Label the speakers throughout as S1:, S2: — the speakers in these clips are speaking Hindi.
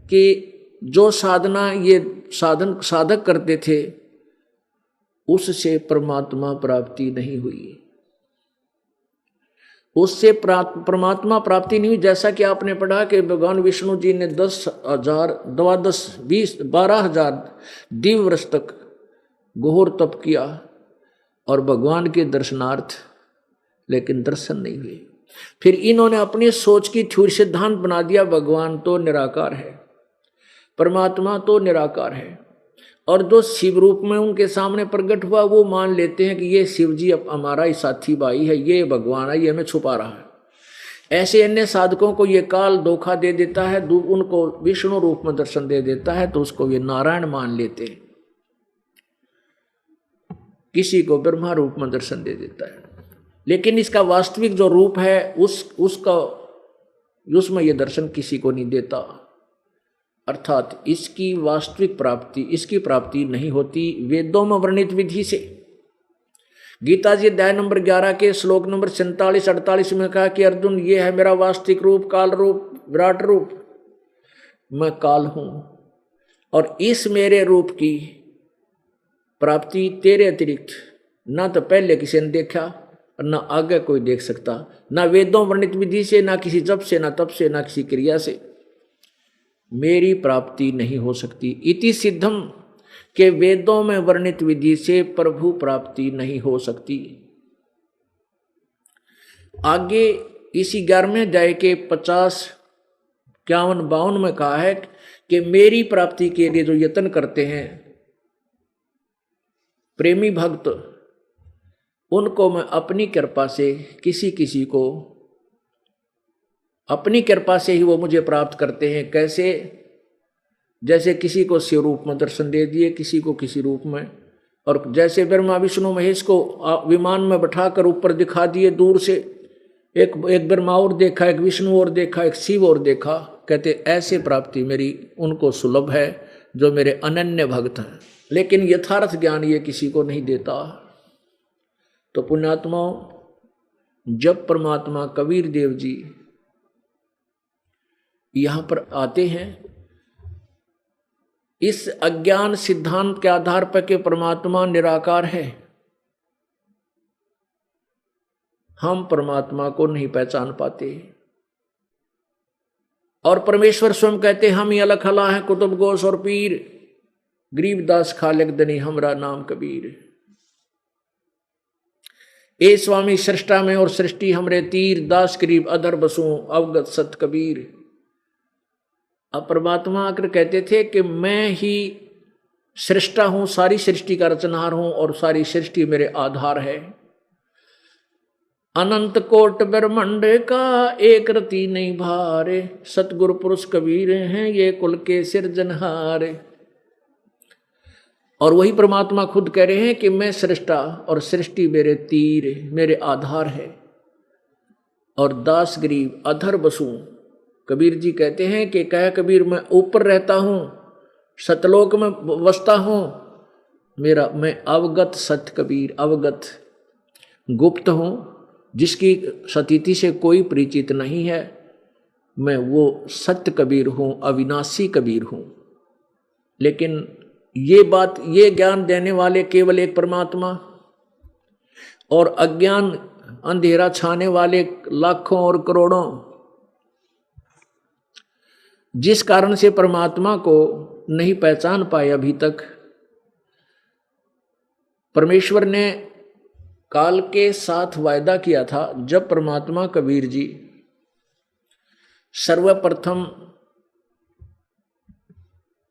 S1: कि जो साधना ये साधक करते थे उससे परमात्मा प्राप्ति नहीं हुई, उससे परमात्मा प्राप्ति नहीं हुई। जैसा कि आपने पढ़ा कि भगवान विष्णु जी ने 10,000 12,000 दिव्य वर्ष तक घोर तप किया और भगवान के दर्शनार्थ, लेकिन दर्शन नहीं हुए। फिर इन्होंने अपनी सोच की थ्योरी सिद्धांत बना दिया, भगवान तो निराकार है, परमात्मा तो निराकार है, और जो शिव रूप में उनके सामने प्रकट हुआ वो मान लेते हैं कि ये शिव जी अब हमारा ही साथी भाई है, ये भगवान है, ये हमें छुपा रहा है। ऐसे अन्य साधकों को ये काल धोखा दे देता है, उनको विष्णु रूप में दर्शन दे देता है तो उसको ये नारायण मान लेते हैं, किसी को ब्रह्मा रूप में दर्शन दे देता है, लेकिन इसका वास्तविक जो रूप है उसमें ये दर्शन किसी को नहीं देता। अर्थात इसकी वास्तविक प्राप्ति, इसकी प्राप्ति नहीं होती वेदों में वर्णित विधि से। गीता जी अध्याय नंबर 11 के श्लोक नंबर 47-48 में कहा कि अर्जुन, ये है मेरा वास्तविक रूप, काल रूप, विराट रूप, मैं काल हूं, और इस मेरे रूप की प्राप्ति तेरे अतिरिक्त ना तो पहले किसी ने देखा और ना आगे कोई देख सकता, ना वेदों वर्णित विधि से, ना किसी जप से, ना तप से, ना किसी क्रिया से मेरी प्राप्ति नहीं हो सकती। इति सिद्धम के वेदों में वर्णित विधि से प्रभु प्राप्ति नहीं हो सकती। आगे इसी 11वें अध्याय के 50, 51, 52 में कहा है कि मेरी प्राप्ति के लिए जो यत्न करते हैं प्रेमी भक्त, उनको मैं अपनी कृपा से किसी को अपनी कृपा से ही वो मुझे प्राप्त करते हैं। कैसे? जैसे किसी को शिव रूप में दर्शन दे दिए, किसी को किसी रूप में, और जैसे ब्रह्मा विष्णु महेश को विमान में बैठाकर ऊपर दिखा दिए दूर से, एक ब्रह्मा और देखा, एक विष्णु और देखा, एक शिव और देखा, कहते ऐसे प्राप्ति मेरी उनको सुलभ है जो मेरे अनन्य भक्त हैं। लेकिन यथार्थ ज्ञान ये किसी को नहीं देता। तो पुण्यात्माओं, जब परमात्मा कबीर देव जी यहां पर आते हैं, इस अज्ञान सिद्धांत के आधार पर कि परमात्मा निराकार है, हम परमात्मा को नहीं पहचान पाते, और परमेश्वर स्वयं कहते हम ही अलग हला है, कुतुब गोश और पीर, गरीबदास खालिक दनी हमरा नाम कबीर। ए स्वामी सृष्टा में और सृष्टि हमरे तीर, दास करीब अधर बसूं अवगत सत कबीर। अब परमात्मा आकर कहते थे कि मैं ही सृष्टा हूं, सारी सृष्टि का रचनहार हूं, और सारी सृष्टि मेरे आधार है। अनंत कोट ब्रह्मांड का एक रति नहीं भारे, सतगुरु पुरुष कबीर हैं ये कुल के सिरजनहार। और वही परमात्मा खुद कह रहे हैं कि मैं सृष्टा और सृष्टि मेरे तीर, मेरे आधार है, और दास गरीब अधर बसूं। कबीर जी कहते हैं कि कह कबीर मैं ऊपर रहता हूं, सतलोक में बसता हूं, मैं अवगत सत कबीर, अवगत गुप्त हूं, जिसकी सतीति से कोई परिचित नहीं है, मैं वो सत्य कबीर हूं, अविनाशी कबीर हूं। लेकिन ये बात, ये ज्ञान देने वाले केवल एक परमात्मा, और अज्ञान अंधेरा छाने वाले लाखों और करोड़ों। जिस कारण से परमात्मा को नहीं पहचान पाए अभी तक, परमेश्वर ने काल के साथ वायदा किया था। जब परमात्मा कबीर जी सर्वप्रथम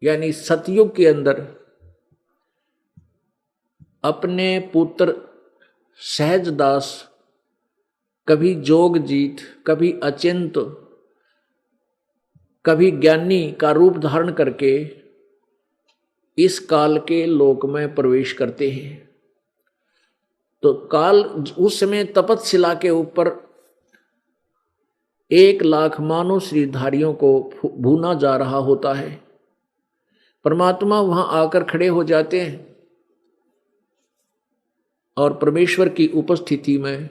S1: यानी सतयुग के अंदर अपने पुत्र सहजदास, कभी जोगजीत, कभी अचिंत, कभी ज्ञानी का रूप धारण करके इस काल के लोक में प्रवेश करते हैं। तो काल उस समय तपतशिला के ऊपर 1,00,000 मानव श्रीधारियों को भूना जा रहा होता है। परमात्मा वहां आकर खड़े हो जाते हैं और परमेश्वर की उपस्थिति में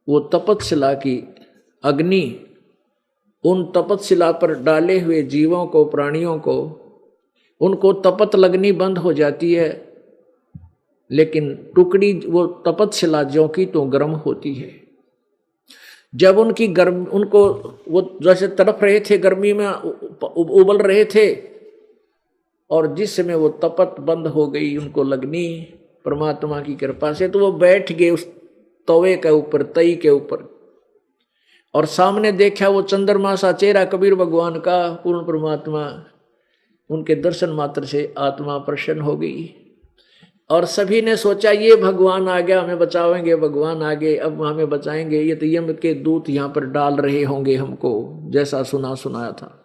S1: वो तपतशिला की अग्नि उन तपतशिला पर डाले हुए जीवों को, प्राणियों को, उनको तपत लगनी बंद हो जाती है, लेकिन टुकड़ी वो तपतशिला ज्यों की त्यों गर्म होती है। जब उनकी गर्म, उनको वो जैसे तड़प रहे थे, गर्मी में उबल रहे थे, और जिस समय वो तपत बंद हो गई उनको लगनी परमात्मा की कृपा से, तो वो बैठ गए उस तवे के ऊपर, तई के ऊपर, और सामने देखा वो चंद्रमा सा चेहरा कबीर भगवान का, पूर्ण परमात्मा। उनके दर्शन मात्र से आत्मा प्रसन्न हो गई, और सभी ने सोचा ये भगवान आ गया, हमें बचाएंगे, भगवान आ गए, अब हमें बचाएंगे, ये तो यम के दूत यहाँ पर डाल रहे होंगे हमको, जैसा सुनाया था।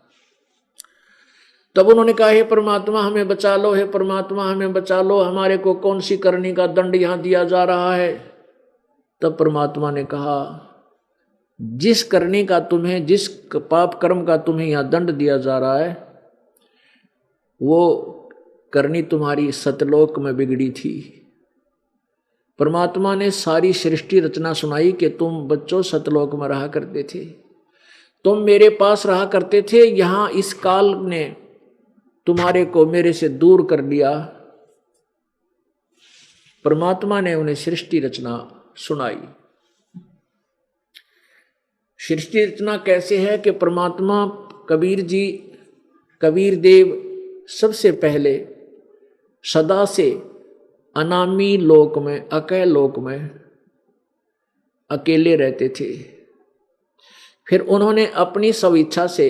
S1: तब उन्होंने कहा, हे परमात्मा हमें बचा लो, हे परमात्मा हमें बचा लो, हमारे को कौन सी करनी का दंड यहाँ दिया जा रहा है। तब परमात्मा ने कहा, जिस करनी का तुम्हें, जिस पाप कर्म का तुम्हें यहाँ दंड दिया जा रहा है, वो करनी तुम्हारी सतलोक में बिगड़ी थी। परमात्मा ने सारी सृष्टि रचना सुनाई कि तुम बच्चों सतलोक में रहा करते थे, तुम मेरे पास रहा करते थे, यहाँ इस काल ने तुम्हारे को मेरे से दूर कर दिया। परमात्मा ने उन्हें सृष्टि रचना सुनाई। सृष्टि रचना कैसे है कि परमात्मा, कबीर जी, कबीर देव सबसे पहले सदा से अनामी लोक में, अकय लोक में अकेले रहते थे। फिर उन्होंने अपनी स्वेच्छा से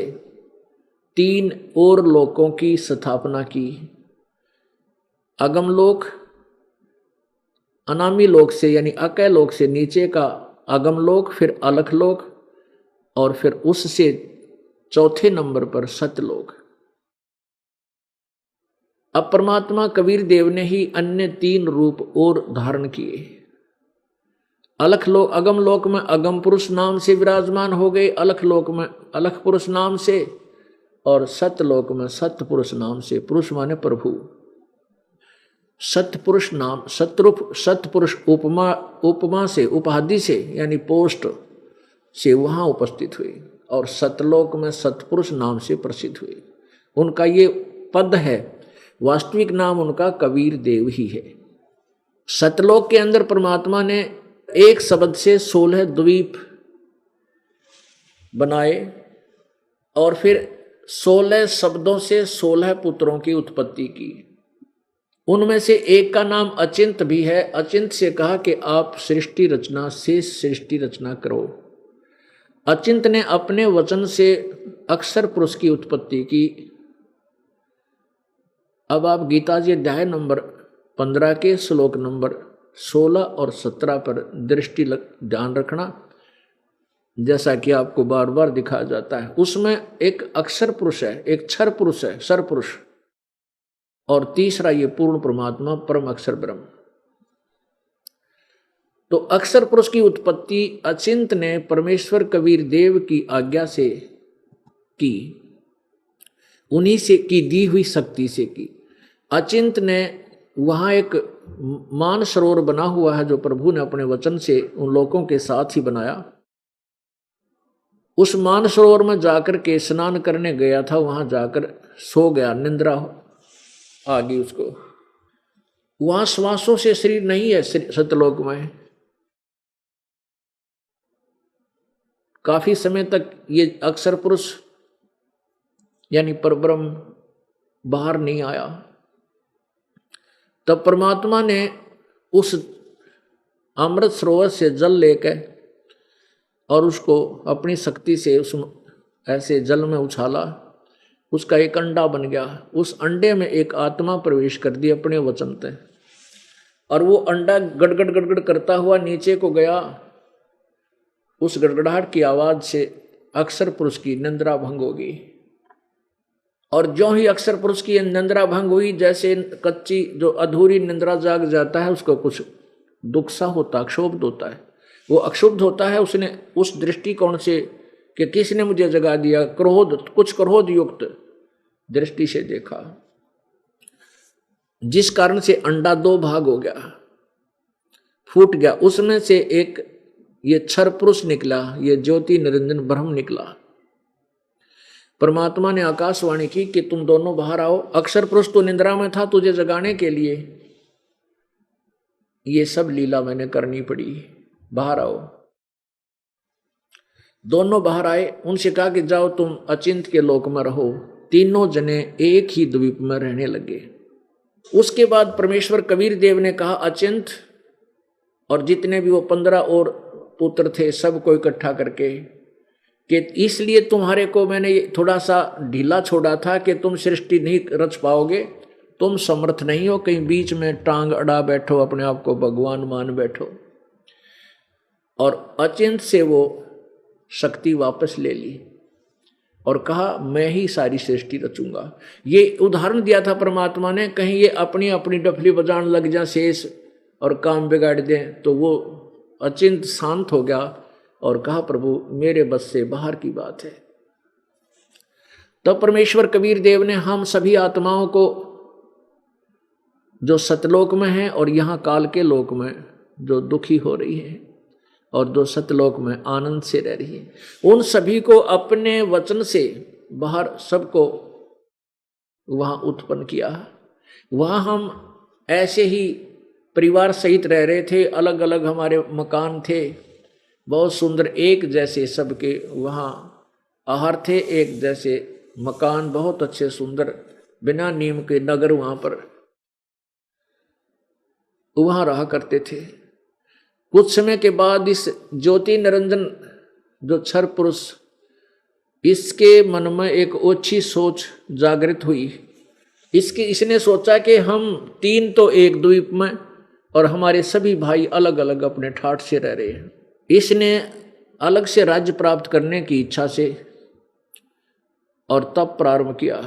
S1: 3 और लोकों की स्थापना की। अगम लोक, अनामी लोक से यानी अकय लोक से नीचे का अगम लोक, फिर अलख लोक, और फिर उससे चौथे नंबर पर सतलोक। अब परमात्मा कबीर देव ने ही अन्य 3 रूप और धारण किए। अलख लोक, अगम लोक में अगम पुरुष नाम से विराजमान हो गए, अलख लोक में अलख पुरुष नाम से, और सतलोक में सत्य पुरुष नाम से। पुरुष माने प्रभु। सतपुरुष नाम, सतरूप, सतपुरुष उपमा, उपमा से, उपाधि से यानी पोस्ट से वहां उपस्थित हुए, और सतलोक में सतपुरुष नाम से प्रसिद्ध हुए। उनका ये पद है, वास्तविक नाम उनका कबीर देव ही है। सतलोक के अंदर परमात्मा ने एक शब्द से 16 द्वीप बनाए, और फिर 16 शब्दों से 16 पुत्रों की उत्पत्ति की। उनमें से एक का नाम अचिंत भी है। अचिंत से कहा कि आप सृष्टि रचना से सृष्टि रचना करो। अचिंत ने अपने वचन से अक्षर पुरुष की उत्पत्ति की। अब आप गीता जी अध्याय नंबर 15 के श्लोक नंबर 16 और 17 पर दृष्टि ध्यान रखना, जैसा कि आपको बार बार दिखाया जाता है। उसमें एक अक्षर पुरुष है, एक क्षर पुरुष है, सर पुरुष, और तीसरा ये पूर्ण परमात्मा परम अक्षर ब्रह्म। तो अक्षर पुरुष की उत्पत्ति अचिंत ने परमेश्वर कबीर देव की आज्ञा से की, उन्हीं से की दी हुई शक्ति से की। अचिंत ने वहाँ एक मान सरोवर बना हुआ है जो प्रभु ने अपने वचन से उन लोगों के साथ ही बनाया। उस मान सरोवर में जाकर के स्नान करने गया था, वहां जाकर सो गया, निंद्रा आ गई उसको। वहां श्वासों से शरीर नहीं है सतलोक में। काफी समय तक ये अक्षर पुरुष यानी परब्रह्म बाहर नहीं आया। तब परमात्मा ने उस अमृत सरोवर से जल लेकर और उसको अपनी शक्ति से उस ऐसे जल में उछाला, उसका एक अंडा बन गया। उस अंडे में एक आत्मा प्रवेश कर दी अपने वचन से, और वो अंडा गड़गड़ गड़गड़ करता हुआ नीचे को गया। उस गड़गड़ाहट की आवाज से अक्षर पुरुष की निंद्रा भंग होगी, और ज्यों ही अक्षर पुरुष की निंद्रा भंग हुई, जैसे कच्ची जो अधूरी निंद्रा जाग जाता है, उसको कुछ दुख सा होता, क्षोभ होता है, वो अक्षुब्ध होता है। उसने उस दृष्टिकोण से कि किसने मुझे जगा दिया, क्रोध, कुछ क्रोध युक्त दृष्टि से देखा, जिस कारण से अंडा 2 भाग हो गया, फूट गया। उसमें से एक ये क्षर पुरुष निकला, ये ज्योति निरंजन ब्रह्म निकला। परमात्मा ने आकाशवाणी की कि तुम दोनों बाहर आओ। अक्षर पुरुष तो निद्रा में था, तुझे जगाने के लिए ये सब लीला मैंने करनी पड़ी, बाहर आओ। दोनों बाहर आए, उनसे कहा कि जाओ तुम अचिंत के लोक में रहो। तीनों जने एक ही द्वीप में रहने लगे। उसके बाद परमेश्वर कबीर देव ने कहा अचिंत और जितने भी वो 15 और पुत्र थे सबको इकट्ठा करके कि इसलिए तुम्हारे को मैंने थोड़ा सा ढीला छोड़ा था कि तुम सृष्टि नहीं रच पाओगे, तुम समर्थ नहीं हो, कहीं बीच में टांग अड़ा बैठो, अपने आप को भगवान मान बैठो। और अचिंत से वो शक्ति वापस ले ली और कहा मैं ही सारी सृष्टि रचूंगा। ये उदाहरण दिया था परमात्मा ने, कहीं ये अपनी अपनी डफली बजाने लग जाए शेष और काम बिगाड़ दें, तो वो अचिंत शांत हो गया और कहा प्रभु मेरे बस से बाहर की बात है। तब परमेश्वर कबीर देव ने हम सभी आत्माओं को जो सतलोक में हैं और यहाँ काल के लोक में जो दुखी हो रही है और जो सतलोक में आनंद से रह रही है, उन सभी को अपने वचन से बाहर सबको वहाँ उत्पन्न किया। वहाँ हम ऐसे ही परिवार सहित रह रहे थे, अलग अलग हमारे मकान थे, बहुत सुंदर एक जैसे सबके वहाँ आहार थे, एक जैसे मकान, बहुत अच्छे सुंदर बिना नीम के नगर वहाँ रहा करते थे। कुछ समय के बाद इस ज्योति निरंजन जो क्षर पुरुष, इसके मन में एक ओछी सोच जागृत हुई। इसने सोचा कि हम तीन तो एक द्वीप में और हमारे सभी भाई अलग अलग अपने ठाठ से रह रहे हैं। इसने अलग से राज्य प्राप्त करने की इच्छा से और तप प्रारंभ किया।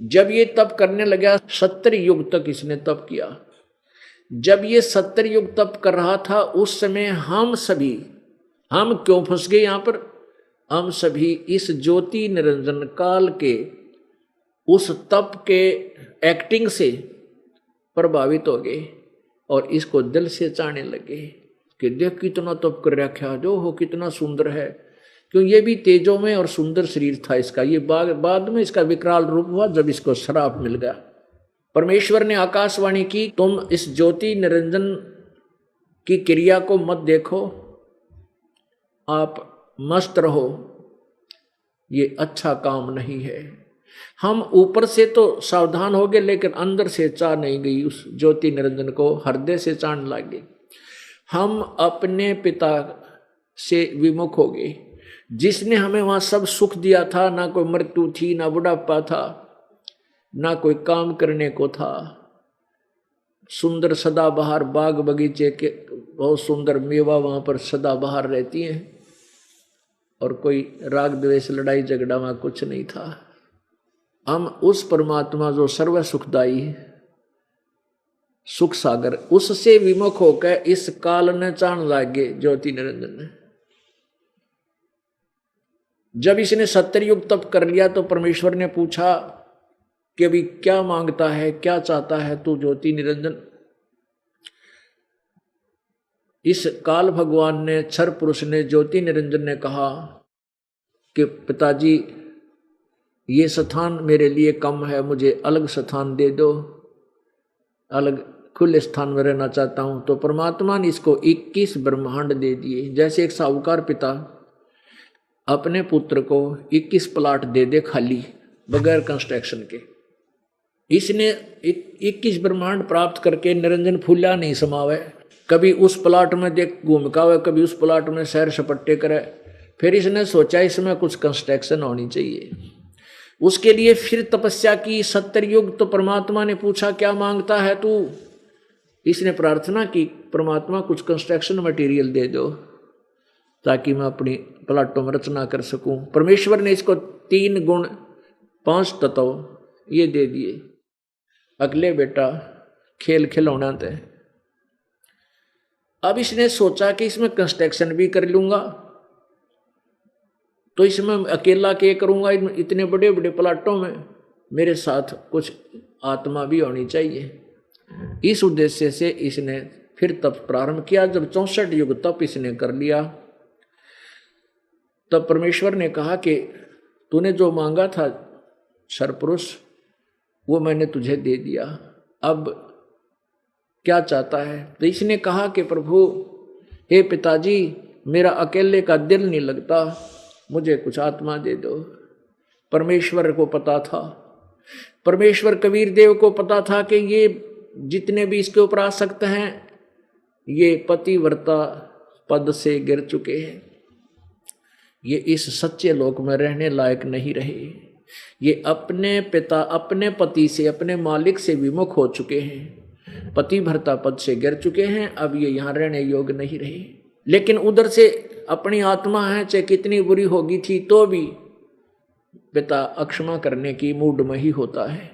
S1: जब ये तप करने लगा 70 युग तक इसने तप किया। जब ये 70 युग तप कर रहा था उस समय हम क्यों फंस गए यहाँ पर, हम सभी इस ज्योति निरंजन काल के उस तप के एक्टिंग से प्रभावित हो गए और इसको दिल से चाहने लगे कि देख कितना तप कर रखा, जो हो कितना सुंदर है। क्यों ये भी तेजों में और सुंदर शरीर था इसका। ये बाद में इसका विकराल रूप हुआ जब इसको श्राप मिल गया। परमेश्वर ने आकाशवाणी की तुम इस ज्योति निरंजन की क्रिया को मत देखो, आप मस्त रहो, ये अच्छा काम नहीं है। हम ऊपर से तो सावधान हो गए लेकिन अंदर से चाह नहीं गई, उस ज्योति निरंजन को हृदय से चाहने लगे। हम अपने पिता से विमुख हो गए, जिसने हमें वहां सब सुख दिया था। ना कोई मृत्यु थी, ना बुढ़ापा था, ना कोई काम करने को था। सुंदर सदाबहार बाग बगीचे के बहुत सुंदर मेवा वहां पर सदाबहार रहती हैं और कोई राग द्वेष लड़ाई झगड़ा वहां कुछ नहीं था। हम उस परमात्मा जो सर्व सुखदाई सुख सागर, उससे विमुख होकर इस काल ने चाण लागे ज्योति निरंजन ने। जब इसने 70 युग तप कर लिया तो परमेश्वर ने पूछा कि अभी क्या मांगता है, क्या चाहता है तू ज्योति निरंजन। इस काल भगवान ने, क्षर पुरुष ने, ज्योति निरंजन ने कहा कि पिताजी ये स्थान मेरे लिए कम है, मुझे अलग स्थान दे दो, अलग खुले स्थान में रहना चाहता हूं। तो परमात्मा ने इसको 21 ब्रह्मांड दे दिए। जैसे एक साहूकार पिता अपने पुत्र को 21 प्लाट दे दे खाली बगैर कंस्ट्रक्शन के। इसने 21 ब्रह्मांड प्राप्त करके निरंजन फूला नहीं समावे, कभी उस प्लाट में देख घूमकावे, कभी उस प्लाट में सैर सपट्टे करे। फिर इसने सोचा इसमें कुछ कंस्ट्रक्शन होनी चाहिए। उसके लिए फिर तपस्या की 70 युग। तो परमात्मा ने पूछा क्या मांगता है तू। इसने प्रार्थना की परमात्मा कुछ कंस्ट्रक्शन मटेरियल दे दो ताकि मैं अपनी प्लाटों में रचना कर सकूं। परमेश्वर ने इसको 3 गुण 5 तत्व ये दे दिए। अगले बेटा खेल खिलौना थे। अब इसने सोचा कि इसमें कंस्ट्रक्शन भी कर लूंगा तो इसमें अकेला क्या करूंगा, इतने बड़े बड़े प्लाटों में मेरे साथ कुछ आत्मा भी होनी चाहिए। इस उद्देश्य से इसने फिर तप प्रारंभ किया। जब 64 युग तप इसने कर लिया तब परमेश्वर ने कहा कि तूने जो मांगा था सरपुरुष वो मैंने तुझे दे दिया, अब क्या चाहता है? तो इसने कहा कि प्रभु हे पिताजी, मेरा अकेले का दिल नहीं लगता, मुझे कुछ आत्मा दे दो। परमेश्वर को पता था, परमेश्वर कबीर देव को पता था कि ये जितने भी इसके ऊपर आसक्त हैं ये पतिव्रता पद से गिर चुके हैं, ये इस सच्चे लोक में रहने लायक नहीं रहे, ये अपने पिता अपने पति से अपने मालिक से विमुख हो चुके हैं, पतिव्रता पद से गिर चुके हैं, अब ये यहाँ रहने योग्य नहीं रहे। लेकिन उधर से अपनी आत्मा है, चाहे कितनी बुरी होगी थी तो भी पिता अक्षमा करने की मूड में ही होता है।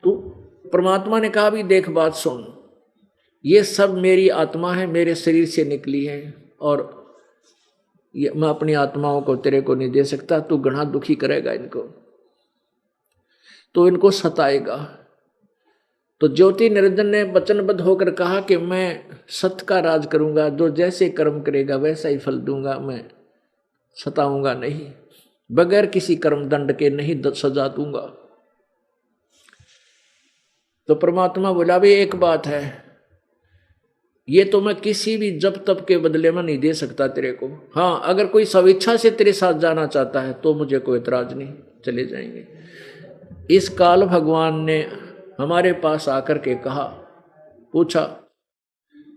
S1: तो परमात्मा ने कहा भी देख बात सुन, ये सब मेरी आत्मा है, मेरे शरीर से निकली है और ये मैं अपनी आत्माओं को तेरे को नहीं दे सकता, तू घना दुखी करेगा इनको, तो इनको सताएगा। तो ज्योति निरंजन ने वचनबद्ध होकर कहा कि मैं सत्य का राज करूंगा, जो जैसे कर्म करेगा वैसा ही फल दूंगा, मैं सताऊंगा नहीं, बगैर किसी कर्म दंड के नहीं सजा दूंगा। तो परमात्मा बोला भी एक बात है, ये तो मैं किसी भी जब तब के बदले में नहीं दे सकता तेरे को। हाँ, अगर कोई स्वेच्छा से तेरे साथ जाना चाहता है तो मुझे कोई एतराज नहीं, चले जाएंगे। इस काल भगवान ने हमारे पास आकर के कहा, पूछा,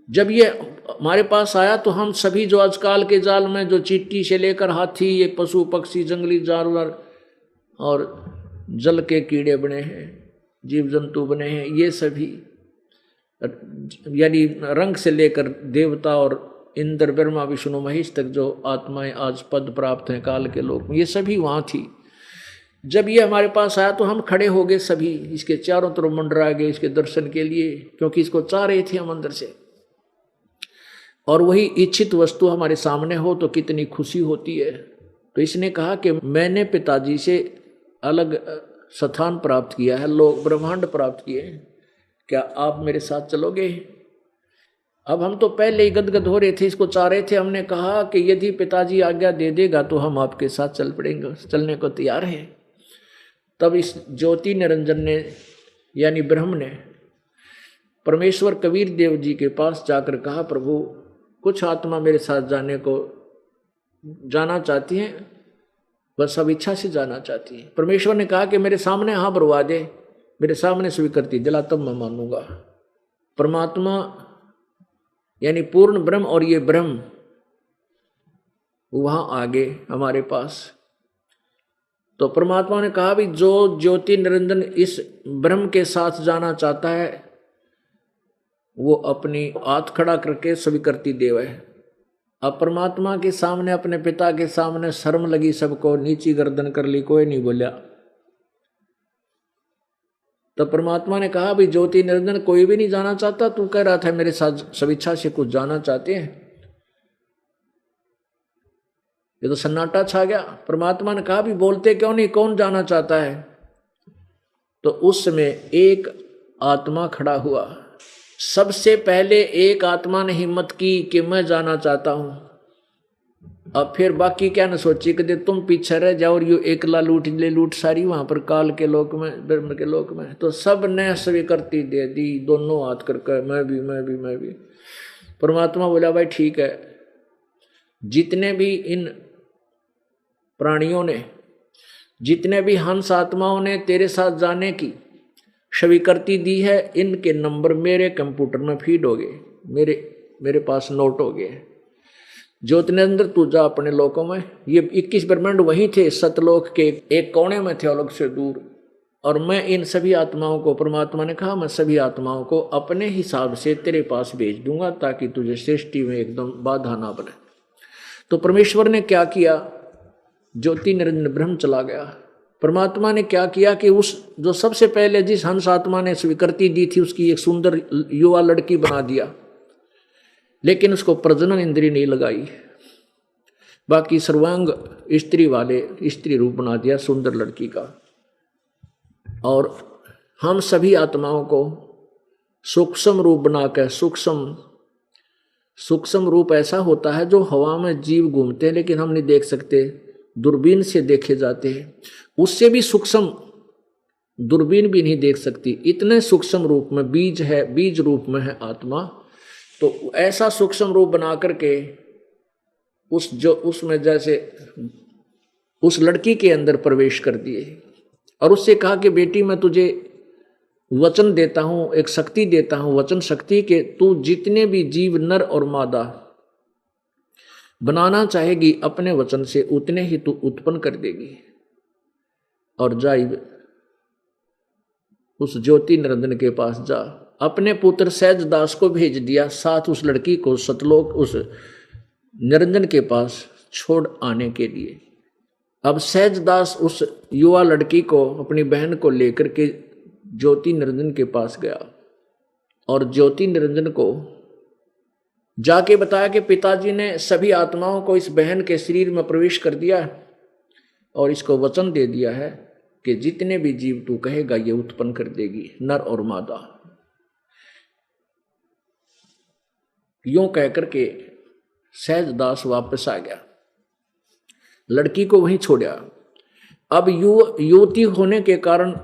S1: जब ये हमारे पास आया तो हम सभी जो आजकल के जाल में जो चींटी से लेकर हाथी, ये पशु पक्षी जंगली जानवर और जल के कीड़े बने हैं, जीव जंतु बने हैं, ये सभी यानी रंग से लेकर देवता और इंद्र ब्रह्मा विष्णु महेश तक जो आत्माएं आज पद प्राप्त हैं काल के लोक में, ये सभी वहाँ थी। जब ये हमारे पास आया तो हम खड़े हो गए, सभी इसके चारों तरफ मंडरा गए इसके दर्शन के लिए, क्योंकि इसको चाह रहे थे हम अंदर से। और वही इच्छित वस्तु हमारे सामने हो तो कितनी खुशी होती है। तो इसने कहा कि मैंने पिताजी से अलग स्थान प्राप्त किया है, लोक ब्रह्मांड प्राप्त किए हैं, क्या आप मेरे साथ चलोगे? अब हम तो पहले ही गदगद हो रहे थे, इसको चाह रहे थे। हमने कहा कि यदि पिताजी आज्ञा दे देगा तो हम आपके साथ चल पड़ेंगे, चलने को तैयार हैं। तब इस ज्योति निरंजन ने यानी ब्रह्म ने परमेश्वर कबीर देव जी के पास जाकर कहा, प्रभु कुछ आत्मा मेरे साथ जाना चाहती हैं, बस अब इच्छा से जाना चाहती है। परमेश्वर ने कहा कि मेरे सामने हाँ भरवा दे, मेरे सामने स्वीकृति दिला, तब मैं मानूंगा। परमात्मा यानी पूर्ण ब्रह्म और ये ब्रह्म वहां आगे हमारे पास। तो परमात्मा ने कहा भी जो ज्योति निरंजन इस ब्रह्म के साथ जाना चाहता है वो अपनी हाथ खड़ा करके स्वीकृति देवे। अब परमात्मा के सामने अपने पिता के सामने शर्म लगी, सबको नीची गर्दन कर ली, कोई नहीं बोला। तो परमात्मा ने कहा भी ज्योति निरंजन कोई भी नहीं जाना चाहता, तू कह रहा था मेरे साथ स्वेच्छा से कुछ जाना चाहते हैं। ये तो सन्नाटा छा गया। परमात्मा ने कहा भी बोलते क्यों नहीं, कौन जाना चाहता है? तो उस समय एक आत्मा खड़ा हुआ। सबसे पहले एक आत्मा ने हिम्मत की कि मैं जाना चाहता हूं। अब फिर बाकी क्या न सोची कि तुम पीछे रह जाओ और यू एकला लूट सारी वहां पर काल के लोक में, ब्रह्म के लोक में। तो सब ने स्वीकृति दे दी, दोनों हाथ करके मैं भी। परमात्मा बोला भाई ठीक है, जितने भी इन प्राणियों ने, जितने भी हंस आत्माओं ने तेरे साथ जाने की स्वीकृति दी है, इनके नंबर मेरे कंप्यूटर में फीड हो गए, मेरे पास नोट हो गए। ज्योतिनेंद्र तू जा अपने लोकों में। ये 21 ब्रह्मांड वहीं थे, सतलोक के एक कोने में थे अलग से दूर। और मैं इन सभी आत्माओं को, परमात्मा ने कहा मैं सभी आत्माओं को अपने हिसाब से तेरे पास भेज दूंगा ताकि तुझे सृष्टि में एकदम बाधा ना बने। तो परमेश्वर ने क्या किया, ज्योति निरंजन ब्रह्म चला गया। परमात्मा ने क्या किया कि उस जो सबसे पहले जिस हंस आत्मा ने स्वीकृति दी थी उसकी एक सुंदर युवा लड़की बना दिया, लेकिन उसको प्रजनन इंद्रिय नहीं लगाई। बाकी सर्वांग स्त्री वाले स्त्री रूप बना दिया सुंदर लड़की का। और हम सभी आत्माओं को सूक्ष्म रूप बनाकर, सूक्ष्म रूप ऐसा होता है जो हवा में जीव घूमते हैं लेकिन हम नहीं देख सकते, दूरबीन से देखे जाते हैं, उससे भी सूक्ष्म दूरबीन भी नहीं देख सकती, इतने सूक्ष्म रूप में बीज है, बीज रूप में है आत्मा। तो ऐसा सूक्ष्म रूप बना करके उसमें जैसे उस लड़की के अंदर प्रवेश कर दिए और उससे कहा कि बेटी मैं तुझे वचन देता हूं, एक शक्ति देता हूं, वचन शक्ति के तू जितने भी जीव नर और मादा बनाना चाहेगी अपने वचन से उतने ही तू उत्पन्न कर देगी। और जाई उस ज्योति निरंजन के पास जा, अपने पुत्र सहज दास को भेज दिया, साथ उस लड़की को सतलोक उस निरंजन के पास छोड़ आने के लिए। अब सहज दास उस युवा लड़की को, अपनी बहन को लेकर के ज्योति निरंजन के पास गया और ज्योति निरंजन को जाके बताया कि पिताजी ने सभी आत्माओं को इस बहन के शरीर में प्रवेश कर दिया और इसको वचन दे दिया है कि जितने भी जीव तू कहेगा ये उत्पन्न कर देगी, नर और मादा। यूं कहकर के सहज दास वापस आ गया, लड़की को वहीं छोड़ा। अब युवती होने के कारण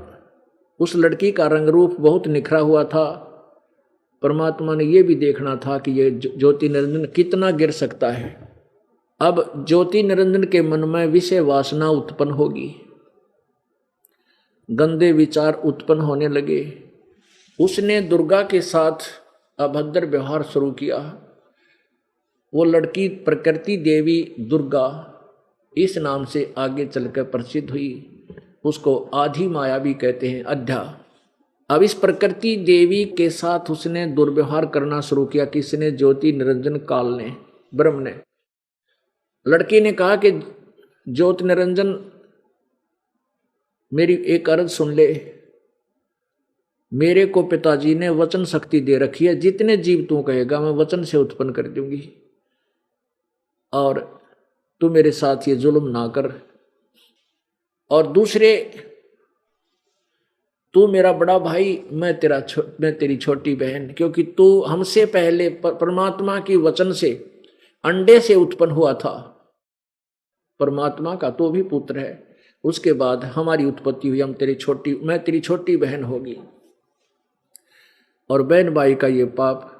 S1: उस लड़की का रंग रूप बहुत निखरा हुआ था। परमात्मा ने यह भी देखना था कि ये ज्योति निरंजन कितना गिर सकता है। अब ज्योति निरंजन के मन में विषय वासना उत्पन्न होगी, गंदे विचार उत्पन्न होने लगे। उसने दुर्गा के साथ अभद्र व्यवहार शुरू किया। वो लड़की प्रकृति देवी दुर्गा इस नाम से आगे चलकर प्रसिद्ध हुई। उसको आधी माया भी कहते हैं, अध्या। अब इस प्रकृति देवी के साथ उसने दुर्व्यवहार करना शुरू किया। किसने? ज्योति निरंजन काल ने, ब्रह्म ने। लड़की ने कहा कि ज्योति निरंजन मेरी एक अर्ज सुन ले, मेरे को पिताजी ने वचन शक्ति दे रखी है, जितने जीव तू कहेगा मैं वचन से उत्पन्न कर दूंगी और तू मेरे साथ ये जुल्म ना कर। और दूसरे, तू मेरा बड़ा भाई, मैं तेरी छोटी बहन, क्योंकि तू हमसे पहले परमात्मा की वचन से अंडे से उत्पन्न हुआ था। परमात्मा का तो भी पुत्र है, उसके बाद हमारी उत्पत्ति हुई, मैं तेरी छोटी बहन होगी। और बहन भाई का ये पाप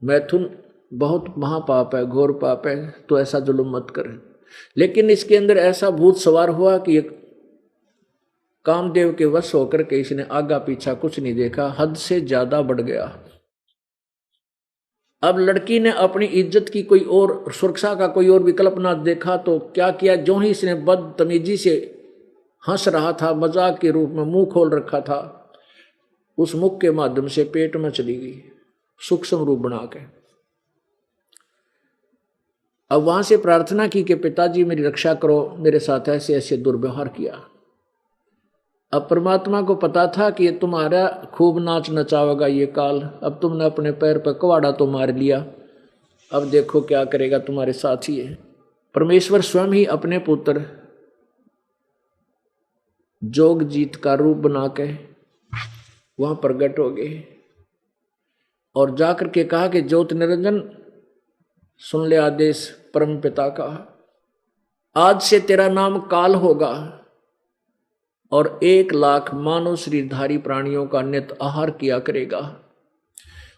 S1: मैथुन बहुत महापाप है, घोर पाप है, तो ऐसा जुल्म मत कर। लेकिन इसके अंदर ऐसा भूत सवार हुआ कि एक कामदेव के वश होकर के इसने आगा पीछा कुछ नहीं देखा, हद से ज्यादा बढ़ गया। अब लड़की ने अपनी इज्जत की कोई और, सुरक्षा का कोई और विकल्प ना देखा तो क्या किया, जो ही इसने बदतमीजी से हंस रहा था, मजाक के रूप में मुंह खोल रखा था, उस मुख के माध्यम से पेट में चली गई सूक्ष्म रूप बना के। अब वहां से प्रार्थना की कि पिताजी मेरी रक्षा करो, मेरे साथ ऐसे ऐसे दुर्व्यवहार किया। अब परमात्मा को पता था कि ये तुम्हारा खूब नाच नचावेगा ये काल। अब तुमने अपने पैर पर कुहाड़ा तो मार लिया, अब देखो क्या करेगा, तुम्हारे साथ ही है। परमेश्वर स्वयं ही अपने पुत्र जोगजीत का रूप बना के वहां प्रकट हो गए और जाकर के कहा कि ज्योति निरंजन सुन ले आदेश परम पिता का, आज से तेरा नाम काल होगा और 1 लाख मानव शरीरधारी प्राणियों का नित्य आहार किया करेगा।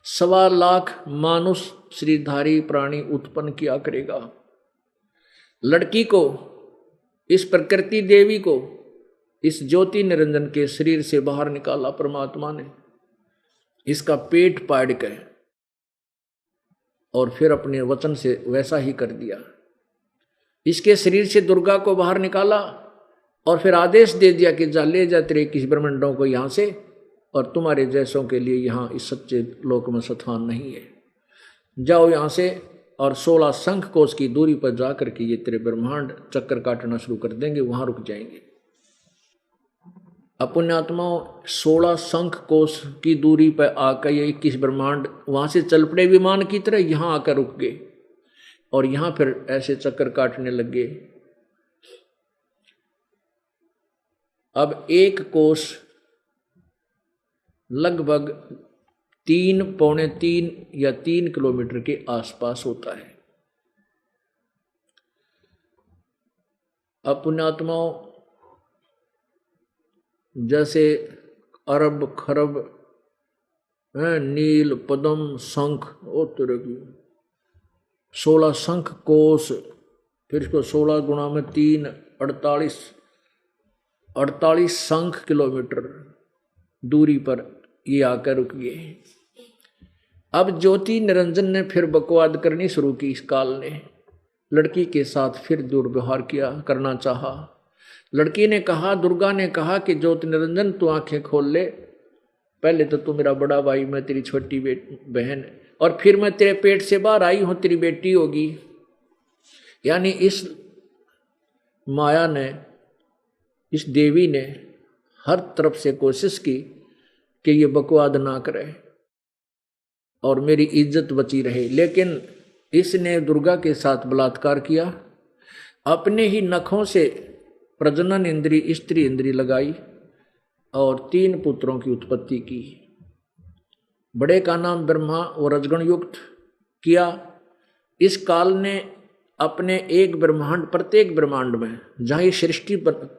S1: 1.25 लाख मानव शरीरधारी प्राणी उत्पन्न किया करेगा। लड़की को, इस प्रकृति देवी को इस ज्योति निरंजन के शरीर से बाहर निकाला परमात्मा ने, इसका पेट पाड़ के, और फिर अपने वचन से वैसा ही कर दिया। इसके शरीर से दुर्गा को बाहर निकाला और फिर आदेश दे दिया कि जा ले जा तेरे 21 ब्रह्मांडों को यहाँ से, और तुम्हारे जैसों के लिए यहाँ इस सच्चे लोक में स्थान नहीं है, जाओ यहाँ से। और 16 शंख कोश की दूरी पर जाकर के ये तेरे ब्रह्मांड चक्कर काटना शुरू कर देंगे, वहां रुक जाएंगे। पुण्यात्माओं 16 शंख कोश की दूरी पर आकर ये 21 ब्रह्मांड वहां से चल पड़े विमान की तरह, यहां आकर रुक गए और यहां फिर ऐसे चक्कर काटने लग गए। अब एक कोश लगभग 3, पौने 3 या 3 किलोमीटर के आसपास होता है। अपुण्यात्माओं जैसे अरब खरब नील पद्म शंख और तरह की 16 शंख कोश, फिर इसको 16 गुणा में 3 48 शंख किलोमीटर दूरी पर ये आकर रुक गए। अब ज्योति निरंजन ने फिर बकवाद करनी शुरू की। इस काल ने लड़की के साथ फिर दुर्व्यवहार करना चाहा। लड़की ने कहा, दुर्गा ने कहा कि ज्योति निरंजन तू आंखें खोल ले, पहले तो तू मेरा बड़ा भाई, मैं तेरी छोटी बहन, और फिर मैं तेरे पेट से बाहर आई हूं, तेरी बेटी होगी। यानी इस माया ने, इस देवी ने हर तरफ से कोशिश की कि ये बकवाद ना करे और मेरी इज्जत बची रहे, लेकिन इसने दुर्गा के साथ बलात्कार किया। अपने ही नखों से प्रजनन इंद्री, स्त्री इंद्री लगाई और 3 पुत्रों की उत्पत्ति की। बड़े का नाम ब्रह्मा और रजगण युक्त किया। इस काल ने अपने एक ब्रह्मांड, प्रत्येक ब्रह्मांड में जहाँ ये सृष्टि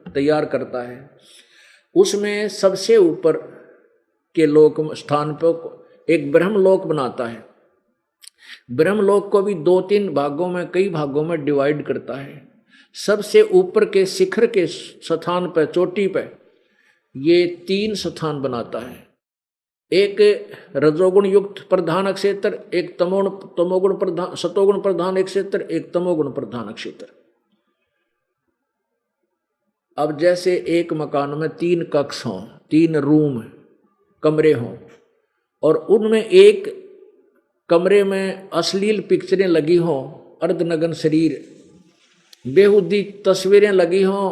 S1: तैयार करता है, उसमें सबसे ऊपर के लोक स्थान पर एक ब्रह्मलोक बनाता है। ब्रह्मलोक को भी 2-3 भागों में, कई भागों में डिवाइड करता है। सबसे ऊपर के शिखर के स्थान पर, चोटी पर ये 3 स्थान बनाता है। एक रजोगुण युक्त प्रधान क्षेत्र, एक तमोगुण प्रधान, सतोगुण प्रधान एक क्षेत्र, एक तमोगुण प्रधान क्षेत्र। अब जैसे एक मकान में 3 कक्ष हों, 3 रूम कमरे हों, और उनमें एक कमरे में अश्लील पिक्चरें लगी हों, अर्धनग्न शरीर, बेहुदी तस्वीरें लगी हों,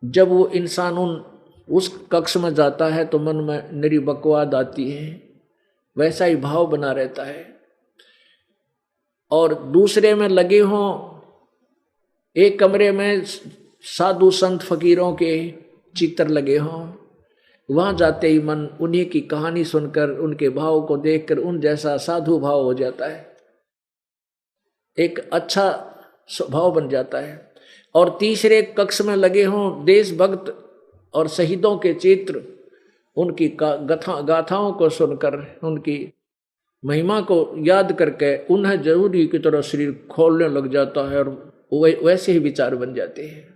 S1: जब वो इंसान उस कक्ष में जाता है तो मन में निरी बकवाद आती है, वैसा ही भाव बना रहता है। और दूसरे में लगे हों, एक कमरे में साधु संत फकीरों के चित्र लगे हों, वहां जाते ही मन उन्हीं की कहानी सुनकर, उनके भाव को देखकर उन जैसा साधु भाव हो जाता है, एक अच्छा स्वभाव बन जाता है। और तीसरे कक्ष में लगे हों देशभक्त और शहीदों के चित्र, उनकी गाथाओं को सुनकर, उनकी महिमा को याद करके उन्हें जरूरी की तरह शरीर खोलने लग जाता है और वैसे ही विचार बन जाते हैं।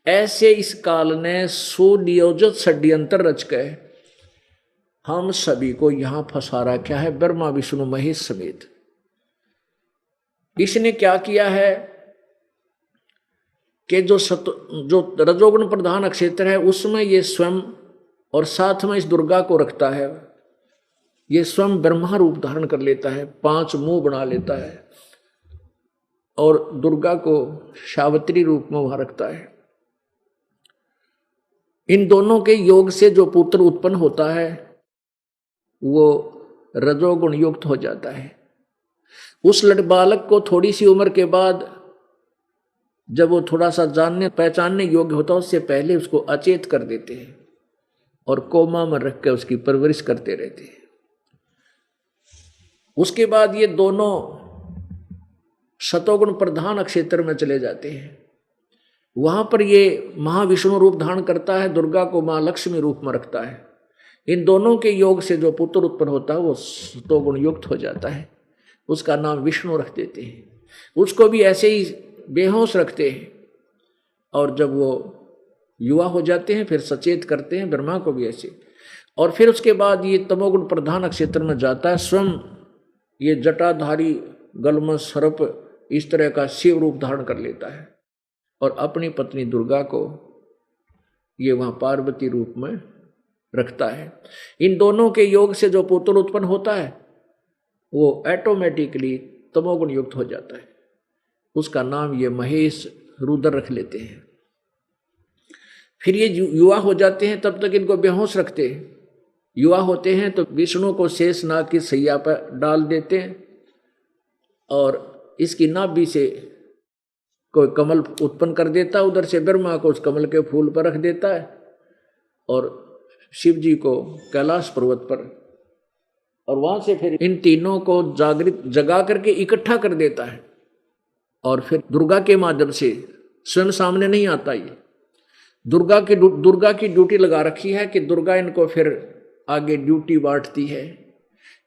S1: ऐसे इस काल ने सुनियोजित षड्यंत्र रच के हम सभी को यहां फंसा रखा है, ब्रह्मा विष्णु महेश समेत। इसने क्या किया है कि जो रजोगुण प्रधान क्षेत्र है उसमें ये स्वयं, और साथ में इस दुर्गा को रखता है, ये स्वयं ब्रह्मा रूप धारण कर लेता है, 5 मुंह बना लेता है, और दुर्गा को सावित्री रूप में वहां रखता है। इन दोनों के योग से जो पुत्र उत्पन्न होता है वो रजोगुण युक्त हो जाता है। उस बालक को थोड़ी सी उम्र के बाद, जब वो थोड़ा सा जानने पहचानने योग्य होता है, उससे पहले उसको अचेत कर देते हैं और कोमा में रख कर उसकी परवरिश करते रहते हैं। उसके बाद ये दोनों सतोगुण प्रधान क्षेत्र में चले जाते हैं। वहां पर ये महाविष्णु रूप धारण करता है, दुर्गा को मां लक्ष्मी रूप में रखता है। इन दोनों के योग से जो पुत्र उत्पन्न होता है वो सतोगुण युक्त हो जाता है, उसका नाम विष्णु रख देते हैं। उसको भी ऐसे ही बेहोश रखते हैं, और जब वो युवा हो जाते हैं फिर सचेत करते हैं, ब्रह्मा को भी ऐसे। और फिर उसके बाद ये तमोगुण प्रधान क्षेत्र में जाता है, स्वयं ये जटाधारी गलम सर्प इस तरह का शिव रूप धारण कर लेता है, और अपनी पत्नी दुर्गा को ये वहाँ पार्वती रूप में रखता है। इन दोनों के योग से जो पुत्र उत्पन्न होता है वो ऑटोमेटिकली तमोगुण युक्त हो जाता है, उसका नाम ये महेश रुद्र रख लेते हैं। फिर ये युवा हो जाते हैं, तब तक इनको बेहोश रखते हैं। युवा होते हैं तो विष्णु को शेष नाग की सैया पर डाल देते हैं, और इसकी नाभि से कोई कमल उत्पन्न कर देता है, उधर से ब्रह्मा को उस कमल के फूल पर रख देता है, और शिव जी को कैलाश पर्वत पर, और वहां से फिर इन तीनों को जगा करके इकट्ठा कर देता है, और फिर दुर्गा के माध्यम से स्वयं सामने नहीं आता। ये दुर्गा की ड्यूटी लगा रखी है कि दुर्गा इनको फिर आगे ड्यूटी बांटती है।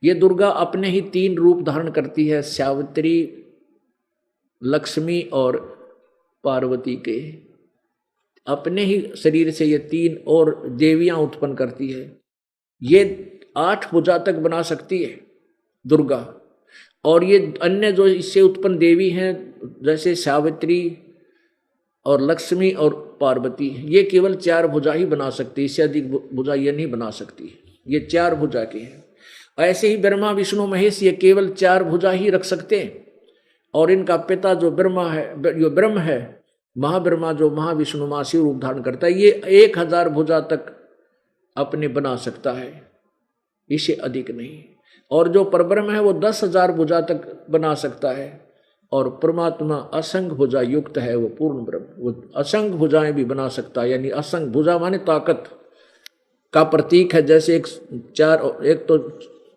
S1: ये दुर्गा अपने ही 3 रूप धारण करती है, सावित्री, लक्ष्मी और पार्वती के। अपने ही शरीर से ये 3 और देवियां उत्पन्न करती है। ये 8 भुजा तक बना सकती है दुर्गा। और ये अन्य जो इससे उत्पन्न देवी हैं जैसे सावित्री और लक्ष्मी और पार्वती, ये केवल 4 भुजा ही बना सकती है, इससे अधिक भुजा ये नहीं बना सकती। ये 4 भुजा के हैं। ऐसे ही ब्रह्मा विष्णु महेश ये केवल 4 भुजा ही रख सकते हैं। और इनका पिता जो ब्रह्मा है, जो ब्रह्म है, महाब्रह्मा जो महाविष्णु महाशिव रूप धारण करता है, ये 1000 भुजा तक अपने बना सकता है, इससे अधिक नहीं। और जो परब्रह्म है वो 10,000 भुजा तक बना सकता है। और परमात्मा असंख्य भुजा युक्त है, वो पूर्ण ब्रह्म, वो असंख्य भुजाएं भी बना सकता है। यानी असंख्य भुजा माने ताकत का प्रतीक है। जैसे एक तो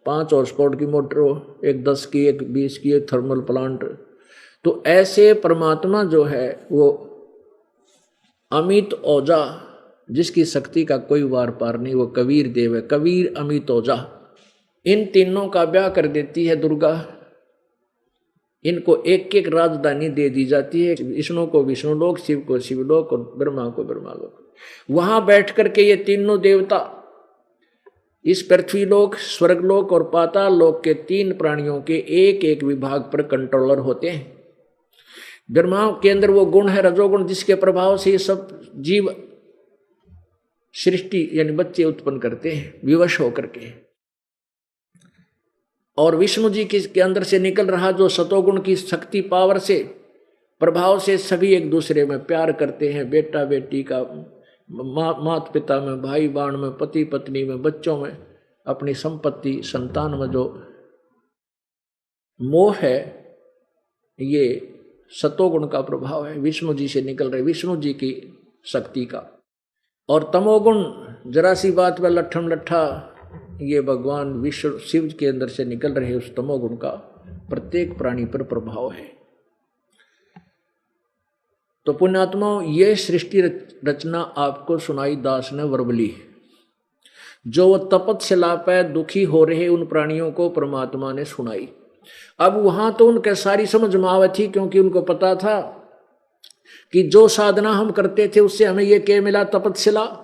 S1: 5 हॉर्स पावर की मोटर हो, एक 10 की, एक 20 की, एक थर्मल प्लांट। तो ऐसे परमात्मा जो है वो अमित ओजा, जिसकी शक्ति का कोई वार पार नहीं, वो कबीर देव है। कबीर, अमित ओजा, इन तीनों का ब्याह कर देती है दुर्गा। इनको एक एक राजधानी दे दी जाती है। विष्णु को विष्णुलोक, शिव को शिवलोक और ब्रह्मा को ब्रह्मालोक। वहां बैठ करके ये तीनों देवता इस पृथ्वीलोक, स्वर्गलोक और पाताल लोक के 3 प्राणियों के एक एक विभाग पर कंट्रोलर होते हैं। ब्रह्मा के अंदर वो गुण है रजोगुण, जिसके प्रभाव से ये सब जीव सृष्टि यानी बच्चे उत्पन्न करते हैं विवश होकर के। और विष्णु जी के अंदर से निकल रहा जो सतोगुण की शक्ति पावर से प्रभाव से सभी एक दूसरे में प्यार करते हैं। बेटा बेटी का, माता पिता में, भाई बहन में, पति पत्नी में, बच्चों में, अपनी संपत्ति संतान में जो मोह है, ये सतोगुण का प्रभाव है, विष्णु जी से निकल रहे, विष्णु जी की शक्ति का। और तमोगुण जरा सी बात में लट्ठम लट्ठा, ये भगवान विष्णु शिव के अंदर से निकल रहे उस तमोगुण का प्रत्येक प्राणी पर प्रभाव है। तो पुण्यात्मा, ये सृष्टि रचना आपको सुनाई दास ने वर्बली। जो वो तपस्या पे दुखी हो रहे उन प्राणियों को परमात्मा ने सुनाई। अब वहां तो उनके सारी समझ में आवे थी, क्योंकि उनको पता था कि जो साधना हम करते थे उससे हमें ये क्या मिला, तपस्या।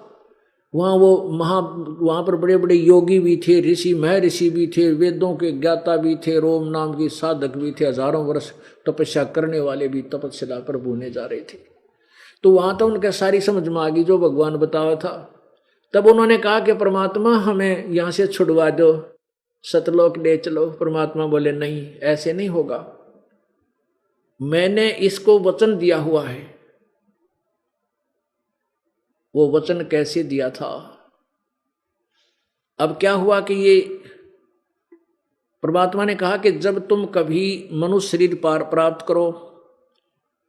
S1: वहाँ पर बड़े बड़े योगी भी थे, ऋषि महर्षि भी थे, वेदों के ज्ञाता भी थे, रोम नाम की साधक भी थे, हजारों वर्ष तपस्या करने वाले भी तपस्या पर भूने जा रहे थे। तो वहाँ तो उनके सारी समझ में आ गई जो भगवान बताया था। तब उन्होंने कहा कि परमात्मा हमें यहाँ से छुड़वा दो, सतलोक ले चलो। परमात्मा बोले नहीं, ऐसे नहीं होगा, मैंने इसको वचन दिया हुआ है। वो वचन कैसे दिया था? अब क्या हुआ कि ये परमात्मा ने कहा कि जब तुम कभी मनुष्य शरीर प्राप्त करो